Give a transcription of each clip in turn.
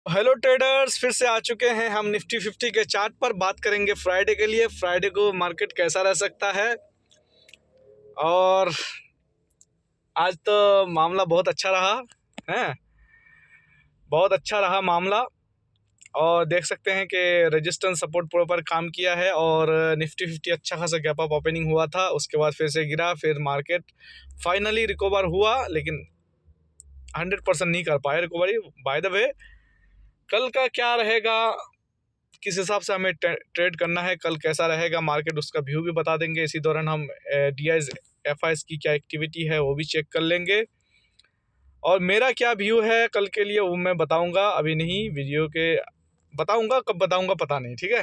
Hello traders, फिर से आ चुके हैं हम निफ्टी 50 के चार्ट पर। बात करेंगे फ्राइडे के लिए। फ्राइडे को मार्केट कैसा रह सकता है। और आज तो मामला बहुत अच्छा रहा है, बहुत अच्छा रहा मामला। और देख सकते हैं कि रेजिस्टेंस सपोर्ट प्रॉपर काम किया है और निफ्टी 50 अच्छा खासा गैप अप ओपनिंग हुआ था। उसके बाद फिर से गिरा, फिर मार्केट फाइनली रिकवर हुआ, लेकिन 100% नहीं कर पाए रिकवरी। बाय द वे, कल का क्या रहेगा, किस हिसाब से हमें ट्रेड करना है, कल कैसा रहेगा मार्केट, उसका व्यू भी बता देंगे। इसी दौरान हम डीआईज एफआईज की क्या एक्टिविटी है वो भी चेक कर लेंगे। और मेरा क्या व्यू है कल के लिए वो मैं बताऊंगा, अभी नहीं, वीडियो के बताऊंगा। कब बताऊंगा पता नहीं। ठीक है,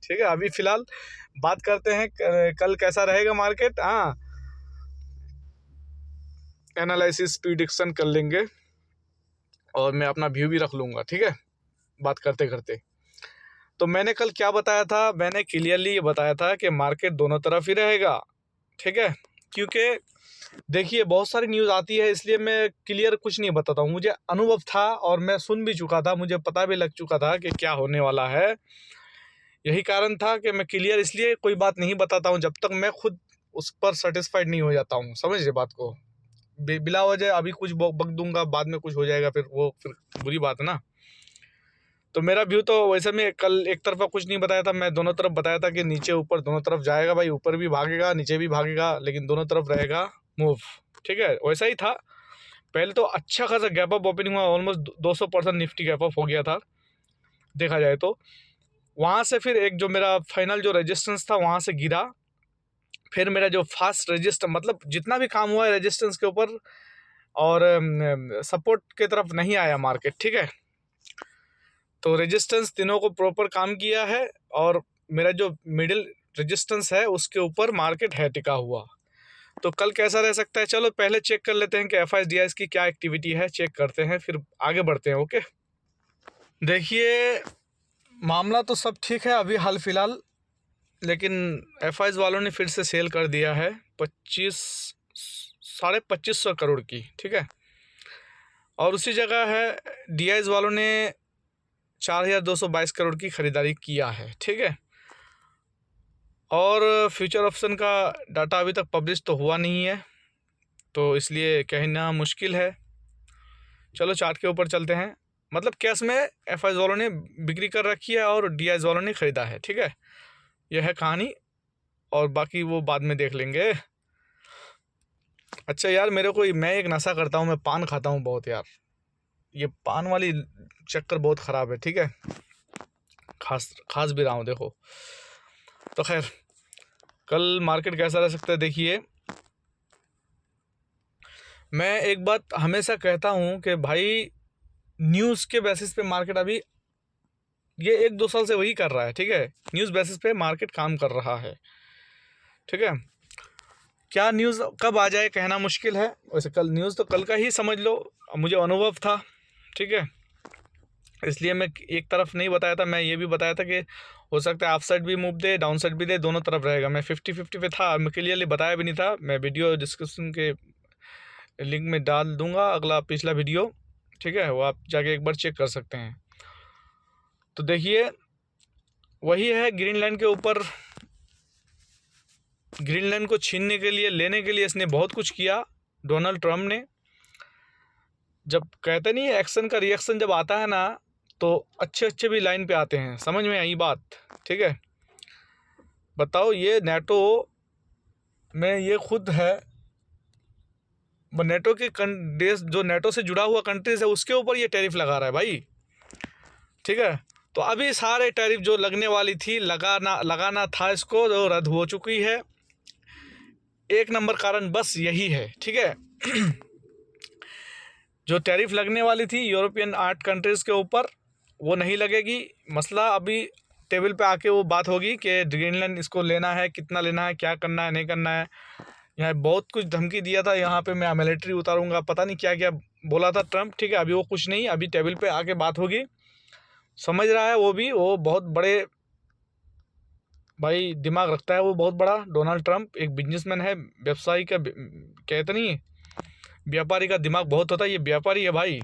ठीक है। अभी फ़िलहाल बात करते हैं कल कैसा रहेगा मार्केट। हाँ, एनालिसिस प्रिडिक्शन कर लेंगे और मैं अपना व्यू भी रख लूँगा। ठीक है, बात करते करते। तो मैंने कल क्या बताया था, मैंने क्लियरली ये बताया था कि मार्केट दोनों तरफ ही रहेगा। ठीक है, क्योंकि देखिए बहुत सारी न्यूज़ आती है, इसलिए मैं क्लियर कुछ नहीं बताता हूँ। मुझे अनुभव था और मैं सुन भी चुका था, मुझे पता भी लग चुका था कि क्या होने वाला है। यही कारण था कि मैं क्लियर इसलिए कोई बात नहीं बताता हूँ जब तक मैं खुद उस पर सेटिस्फाइड नहीं हो जाता हूँ। समझिए बात को। बिला वजह अभी कुछ बक दूंगा, बाद में कुछ हो जाएगा, फिर बुरी बात है ना। तो मेरा व्यू तो वैसे में कल एक तरफा कुछ नहीं बताया था, मैं दोनों तरफ बताया था कि नीचे ऊपर दोनों तरफ जाएगा भाई, ऊपर भी भागेगा नीचे भी भागेगा, लेकिन दोनों तरफ रहेगा मूव। ठीक है, वैसा ही था। पहले तो अच्छा खासा गैप अप ओपनिंग हुआ, ऑलमोस्ट 200% निफ्टी गैप अप हो गया था देखा जाए तो। वहाँ से फिर एक जो मेरा फाइनल जो रेजिस्टेंस था वहाँ से गिरा। फिर मेरा जो फास्ट रेजिस्टेंस, मतलब जितना भी काम हुआ है रेजिस्टेंस के ऊपर, और सपोर्ट की तरफ नहीं आया मार्केट। ठीक है, तो रेजिस्टेंस तीनों को प्रॉपर काम किया है और मेरा जो मिडिल रेजिस्टेंस है उसके ऊपर मार्केट है टिका हुआ। तो कल कैसा रह सकता है, चलो पहले चेक कर लेते हैं कि एफ आई डी आई की क्या एक्टिविटी है, चेक करते हैं फिर आगे बढ़ते हैं। ओके, देखिए मामला तो सब ठीक है अभी हाल फिलहाल, लेकिन एफ आई वालों ने फिर से सेल कर दिया है 25,500 करोड़ की। ठीक है, और उसी जगह है डी आई वालों ने 4,222 करोड़ की ख़रीदारी किया है। ठीक है, और फ्यूचर ऑप्शन का डाटा अभी तक पब्लिश तो हुआ नहीं है, तो इसलिए कहना मुश्किल है। चलो चार्ट के ऊपर चलते हैं। मतलब कैश में एफ आई वालों ने बिक्री कर रखी है और डी आई वालों ने ख़रीदा है। ठीक है, यह है कहानी, और बाकी वो बाद में देख लेंगे। अच्छा यार, मैं एक नशा करता हूँ, मैं पान खाता हूँ बहुत यार। ये पान वाली चक्कर बहुत ख़राब है। ठीक है, खास भी रहा हूँ देखो। तो खैर, कल मार्केट कैसा रह सकता है देखिए। मैं एक बात हमेशा कहता हूँ कि भाई न्यूज़ के बेसिस पे मार्केट अभी ये 1-2 साल से वही कर रहा है। ठीक है, न्यूज़ बेसिस पे मार्केट काम कर रहा है। ठीक है, क्या न्यूज़ कब आ जाए कहना मुश्किल है। वैसे कल न्यूज़ तो कल का ही समझ लो, मुझे अनुभव था। ठीक है, इसलिए मैं एक तरफ नहीं बताया था, मैं ये भी बताया था कि हो सकता है अप साइड भी मूव दे, डाउन साइड भी दे, दोनों तरफ रहेगा। मैं 50-50 पे था, मैं क्लियरली बताया भी नहीं था। मैं वीडियो डिस्क्रिप्शन के लिंक में डाल दूंगा, अगला पिछला वीडियो। ठीक है, वो आप जाके एक बार चेक कर सकते हैं। तो देखिए वही है, ग्रीन लाइन के ऊपर, ग्रीन लाइन को छीनने के लिए, लेने के लिए इसने बहुत कुछ किया डोनाल्ड ट्रम्प ने। जब कहते नहीं है एक्शन का रिएक्शन जब आता है ना, तो अच्छे अच्छे भी लाइन पे आते हैं, समझ में आई बात। ठीक है, बताओ ये नेटो में ये खुद है, नेटो के देश जो नेटो से जुड़ा हुआ कंट्रीज है उसके ऊपर ये टैरिफ लगा रहा है भाई। ठीक है, तो अभी सारे टैरिफ जो लगने वाली थी, लगाना था इसको, जो रद्द हो चुकी है। एक नंबर कारण बस यही है। ठीक है, जो टैरिफ लगने वाली थी यूरोपियन 8 कंट्रीज़ के ऊपर, वो नहीं लगेगी। मसला अभी टेबल पे आके वो बात होगी कि ग्रीनलैंड इसको लेना है, कितना लेना है, क्या करना है, नहीं करना है। यहाँ बहुत कुछ धमकी दिया था, यहाँ पे मैं मिलिट्री उतारूंगा, पता नहीं क्या क्या बोला था ट्रम्प। ठीक है, अभी वो कुछ नहीं, अभी टेबल पे आके बात होगी। समझ रहा है वो भी, वो बहुत बड़े भाई दिमाग रखता है, वो बहुत बड़ा। डोनाल्ड ट्रम्प एक बिजनेसमैन है, व्यवसायी का कहते नहीं, व्यापारी का दिमाग बहुत होता है, ये व्यापारी है भाई।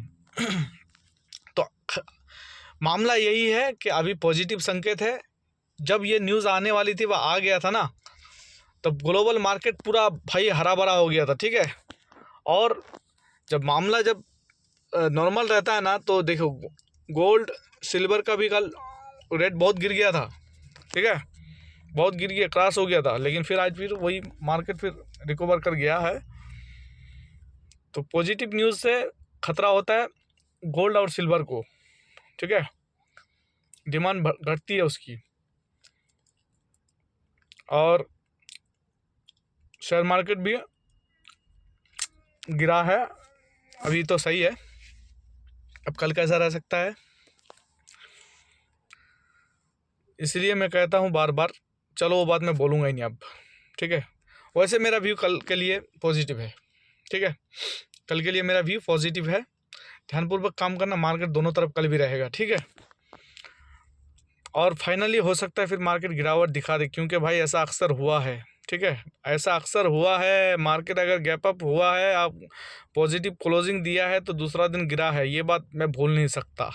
तो मामला यही है कि अभी पॉजिटिव संकेत है। जब ये न्यूज़ आने वाली थी, वह आ गया था ना, तब ग्लोबल मार्केट पूरा भाई हरा भरा हो गया था, ठीक है। और जब मामला जब नॉर्मल रहता है ना, तो देखो गोल्ड सिल्वर का भी कल रेट बहुत गिर गया था, ठीक है, बहुत गिर गया, क्रॉस हो गया था, लेकिन फिर आज फिर वही मार्केट फिर रिकवर कर गया है। तो पॉजिटिव न्यूज़ से खतरा होता है गोल्ड और सिल्वर को, ठीक है, डिमांड घटती है उसकी। और शेयर मार्केट भी गिरा है, अभी तो सही है, अब कल कैसा रह सकता है। इसलिए मैं कहता हूँ बार बार, चलो वो बात मैं बोलूँगा ही नहीं अब, ठीक है। वैसे मेरा व्यू कल के लिए पॉजिटिव है, ठीक है, कल के लिए मेरा व्यू पॉजिटिव है। ध्यानपूर्वक काम करना, मार्केट दोनों तरफ कल भी रहेगा, ठीक है। और फाइनली हो सकता है फिर मार्केट गिरावट दिखा दे, क्योंकि भाई ऐसा अक्सर हुआ है, ठीक है, ऐसा अक्सर हुआ है। मार्केट अगर गैप अप हुआ है, आप पॉजिटिव क्लोजिंग दिया है, तो दूसरा दिन गिरा है, ये बात मैं भूल नहीं सकता।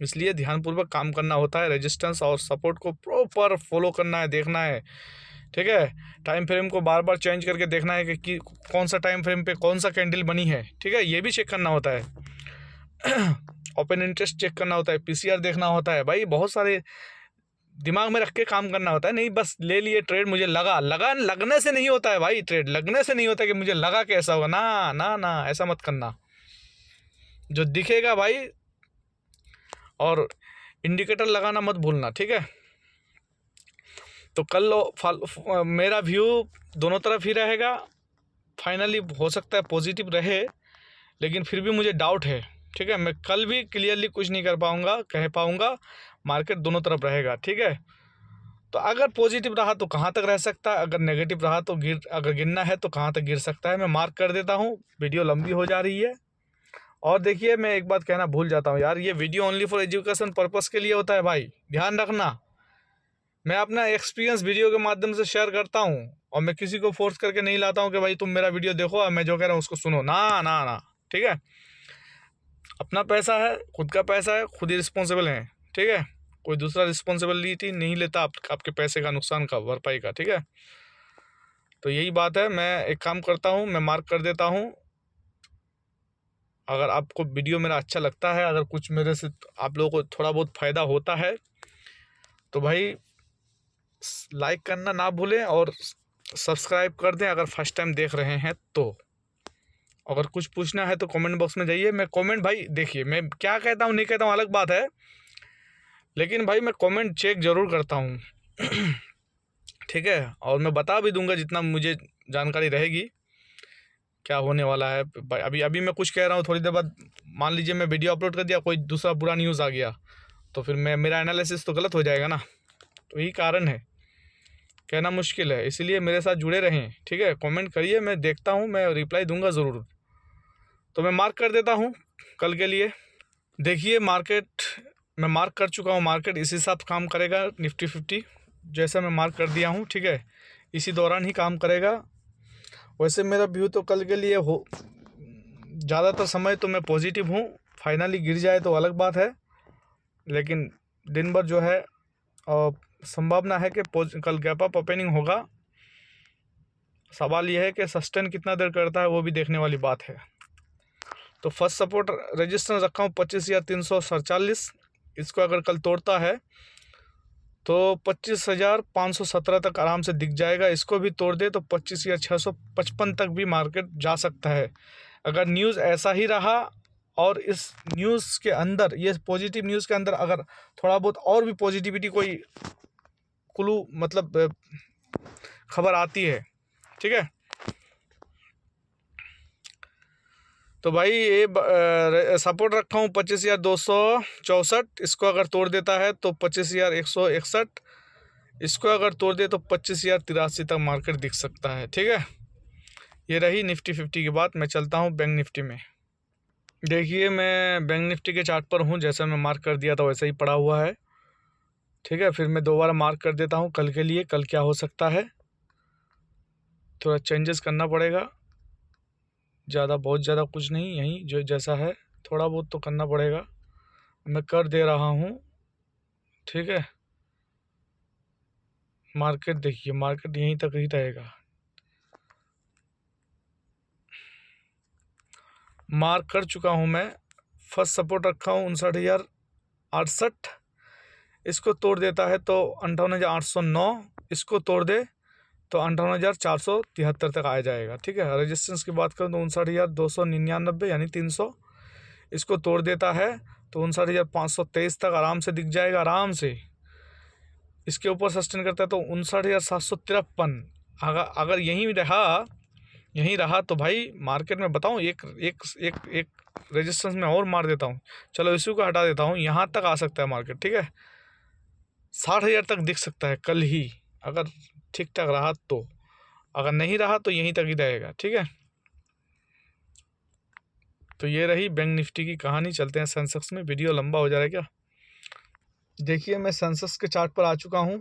इसलिए ध्यानपूर्वक काम करना होता है, रेजिस्टेंस और सपोर्ट को प्रॉपर फॉलो करना है, देखना है, ठीक है। टाइम फ्रेम को बार बार चेंज करके देखना है कि कौन सा टाइम फ्रेम पे कौन सा कैंडल बनी है, ठीक है, ये भी चेक करना होता है। ओपन इंटरेस्ट चेक करना होता है, पीसीआर देखना होता है, भाई बहुत सारे दिमाग में रख के काम करना होता है। नहीं बस ले लिए ट्रेड, मुझे लगने से नहीं होता है भाई, ट्रेड लगने से नहीं होता कि मुझे लगा कि ऐसा होगा, ना ना ना, ऐसा मत करना। जो दिखेगा भाई, और इंडिकेटर लगाना मत भूलना, ठीक है। तो कल मेरा व्यू दोनों तरफ ही रहेगा। फाइनली हो सकता है पॉजिटिव रहे, लेकिन फिर भी मुझे डाउट है, ठीक है। मैं कल भी क्लियरली कुछ नहीं कह पाऊँगा, मार्केट दोनों तरफ रहेगा, ठीक है। तो अगर पॉजिटिव रहा तो कहाँ तक रह सकता है, अगर नेगेटिव रहा तो अगर गिरना है तो कहाँ तक गिर सकता है, मैं मार्क कर देता हूँ। वीडियो लंबी हो जा रही है। और देखिए, मैं एक बात कहना भूल जाता हूँ यार, ये video only for education purpose के लिए होता है भाई, ध्यान रखना। मैं अपना एक्सपीरियंस वीडियो के माध्यम से शेयर करता हूँ, और मैं किसी को फोर्स करके नहीं लाता हूँ कि भाई तुम मेरा वीडियो देखो और मैं जो कह रहा हूँ उसको सुनो, ना ना ना, ठीक है। अपना पैसा है, खुद का पैसा है, खुद ही रिस्पॉन्सिबल है, ठीक है। कोई दूसरा रिस्पॉन्सिबिलिटी नहीं लेता आपके पैसे का नुकसान का, भरपाई का, ठीक है। तो यही बात है। मैं एक काम करता हूँ, मैं मार्क कर देता हूँ। अगर आपको वीडियो मेरा अच्छा लगता है, अगर कुछ मेरे से आप लोगों को थोड़ा बहुत फ़ायदा होता है, तो भाई लाइक करना ना भूलें और सब्सक्राइब कर दें अगर फर्स्ट टाइम देख रहे हैं तो। अगर कुछ पूछना है तो कमेंट बॉक्स में जाइए। मैं कमेंट भाई देखिए, मैं क्या कहता हूँ नहीं कहता हूँ अलग बात है, लेकिन भाई मैं कमेंट चेक ज़रूर करता हूँ। ठीक है, और मैं बता भी दूंगा जितना मुझे जानकारी रहेगी क्या होने वाला है। अभी अभी मैं कुछ कह रहा हूँ, थोड़ी देर बाद मान लीजिए मैं वीडियो अपलोड कर दिया, कोई दूसरा बुरा न्यूज़ आ गया, तो फिर मेरा एनालिसिस तो गलत हो जाएगा ना। तो यही कारण है, कहना मुश्किल है, इसलिए मेरे साथ जुड़े रहें, ठीक है। कमेंट करिए, मैं देखता हूँ, मैं रिप्लाई दूंगा ज़रूर। तो मैं मार्क कर देता हूँ कल के लिए। देखिए मार्केट, मैं मार्क कर चुका हूँ, मार्केट इसी हिसाब काम करेगा। निफ्टी 50 जैसा मैं मार्क कर दिया हूँ, ठीक है, इसी दौरान ही काम करेगा। वैसे मेरा व्यू तो कल के लिए हो, ज़्यादातर समय तो मैं पॉजिटिव हूँ। फाइनली गिर जाए तो अलग बात है, लेकिन दिन भर जो है संभावना है कि कल गैप अप ओपनिंग होगा। सवाल यह है कि सस्टेन कितना देर करता है, वो भी देखने वाली बात है। तो फर्स्ट सपोर्ट रजिस्टेंस रखा हूँ 25,347। इसको अगर कल तोड़ता है तो 25,517 तक आराम से दिख जाएगा। इसको भी तोड़ दे तो 25,655 तक भी मार्केट जा सकता है, अगर न्यूज़ ऐसा ही रहा। और इस न्यूज़ के अंदर, ये पॉजिटिव न्यूज़ के अंदर अगर थोड़ा बहुत और भी पॉजिटिविटी, कोई क्लू मतलब खबर आती है, ठीक है, तो भाई ये सपोर्ट रखा हूँ 25,264। इसको अगर तोड़ देता है तो 25,161। इसको अगर तोड़ दे तो 25,083 तक मार्केट दिख सकता है, ठीक है। ये रही निफ्टी 50 की बात। मैं चलता हूँ बैंक निफ्टी में। देखिए मैं बैंक निफ्टी के चार्ट पर हूँ, जैसा मैं मार्क कर दिया था वैसा ही पड़ा हुआ है, ठीक है। फिर मैं दोबारा मार्क कर देता हूँ कल के लिए। कल क्या हो सकता है, थोड़ा चेंजेस करना पड़ेगा, बहुत ज़्यादा कुछ नहीं, यहीं जो जैसा है थोड़ा बहुत तो करना पड़ेगा। मैं कर दे रहा हूँ, ठीक है। मार्केट देखिए, मार्केट यहीं तक ही रहेगा। मार्क कर चुका हूँ मैं, फर्स्ट सपोर्ट रखा हूँ 59,068, इसको तोड़ देता है तो 58,809, इसको तोड़ दे तो 58,473 तक आ जाएगा, ठीक है। रेजिस्टेंस की बात करूँ तो 59,299 यानी 300, इसको तोड़ देता है तो 59,523 तक आराम से दिख जाएगा, आराम से। इसके ऊपर सस्टेन करता है तो 59,753, अगर यहीं रहा तो भाई मार्केट में बताऊं एक एक एक एक रेजिस्टेंस में और मार देता हूं। चलो इसी को हटा देता हूं, यहां तक आ सकता है मार्केट, ठीक है। 60,000 तक दिख सकता है कल ही, अगर ठीक ठाक रहा तो। अगर नहीं रहा तो यहीं तक ही रहेगा, ठीक है। तो ये रही बैंक निफ्टी की कहानी। चलते हैं सेंसेक्स में, वीडियो लंबा हो जा रहा है क्या। देखिए मैं सेंसेक्स के चार्ट पर आ चुका हूं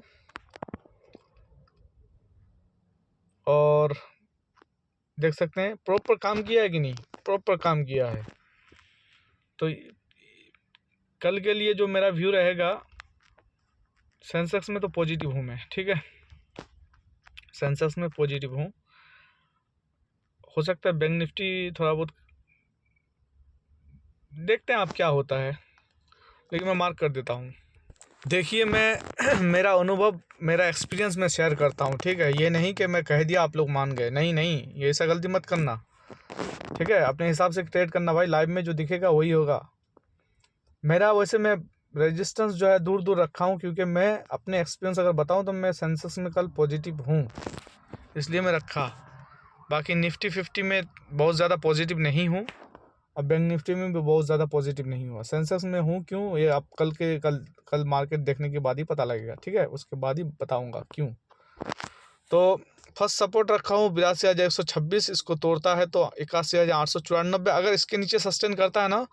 और देख सकते हैं प्रॉपर काम किया है कि नहीं, प्रॉपर काम किया है। तो कल के लिए जो मेरा व्यू रहेगा, सेंसेक्स में तो पॉजिटिव हूँ मैं, ठीक है। सेंसेक्स में पॉजिटिव हूँ, हो सकता है बैंक निफ्टी थोड़ा बहुत, देखते हैं आप क्या होता है, लेकिन मैं मार्क कर देता हूँ। देखिए मैं मेरा अनुभव, मेरा एक्सपीरियंस मैं शेयर करता हूँ, ठीक है। ये नहीं कि मैं कह दिया आप लोग मान गए, नहीं नहीं, ये ऐसा गलती मत करना, ठीक है। अपने हिसाब से ट्रेड करना भाई, लाइव में जो दिखेगा वही होगा। मेरा वैसे मैं रेजिस्टेंस जो है दूर दूर रखा हूँ, क्योंकि मैं अपने एक्सपीरियंस अगर बताऊँ तो मैं सेंसेक्स में कल पॉजिटिव हूँ, इसलिए मैं रखा। बाकी निफ्टी 50 में बहुत ज़्यादा पॉजिटिव नहीं हूँ, और बैंक निफ्टी में भी बहुत ज़्यादा पॉजिटिव नहीं हुआ। सेंसेक्स में हूँ क्यों, ये आप कल मार्केट देखने के बाद ही पता लगेगा, ठीक है। उसके बाद ही बताऊँगा क्यों। तो फर्स्ट सपोर्ट रखा हूँ 82,126, इसको तोड़ता है तो 81,894, अगर इसके नीचे सस्टेन करता है ना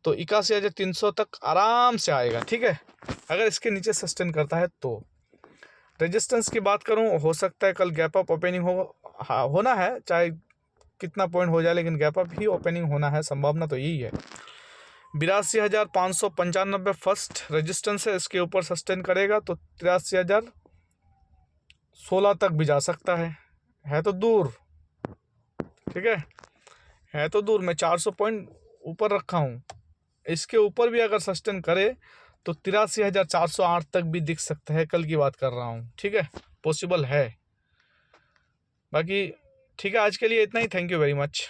तो 81,300 तक आराम से आएगा, ठीक है। अगर इसके नीचे सस्टेन करता है तो। रेजिस्टेंस की बात करूँ, हो सकता है कल गैप अप ओपनिंग होना है, चाहे कितना पॉइंट हो जाए, लेकिन गैप अप ही ओपनिंग होना है, संभावना तो यही है। 82,595 फर्स्ट रेजिस्टेंस है, इसके ऊपर सस्टेन करेगा तो 83,016 तक भी जा सकता है तो दूर, ठीक है तो दूर। मैं 400 पॉइंट ऊपर रखा हूँ, इसके ऊपर भी अगर सस्टेन करे तो 83,408 तक भी दिख सकता है, कल की बात कर रहा हूँ, ठीक है। पॉसिबल है। बाकी ठीक है, आज के लिए इतना ही। Thank you very much.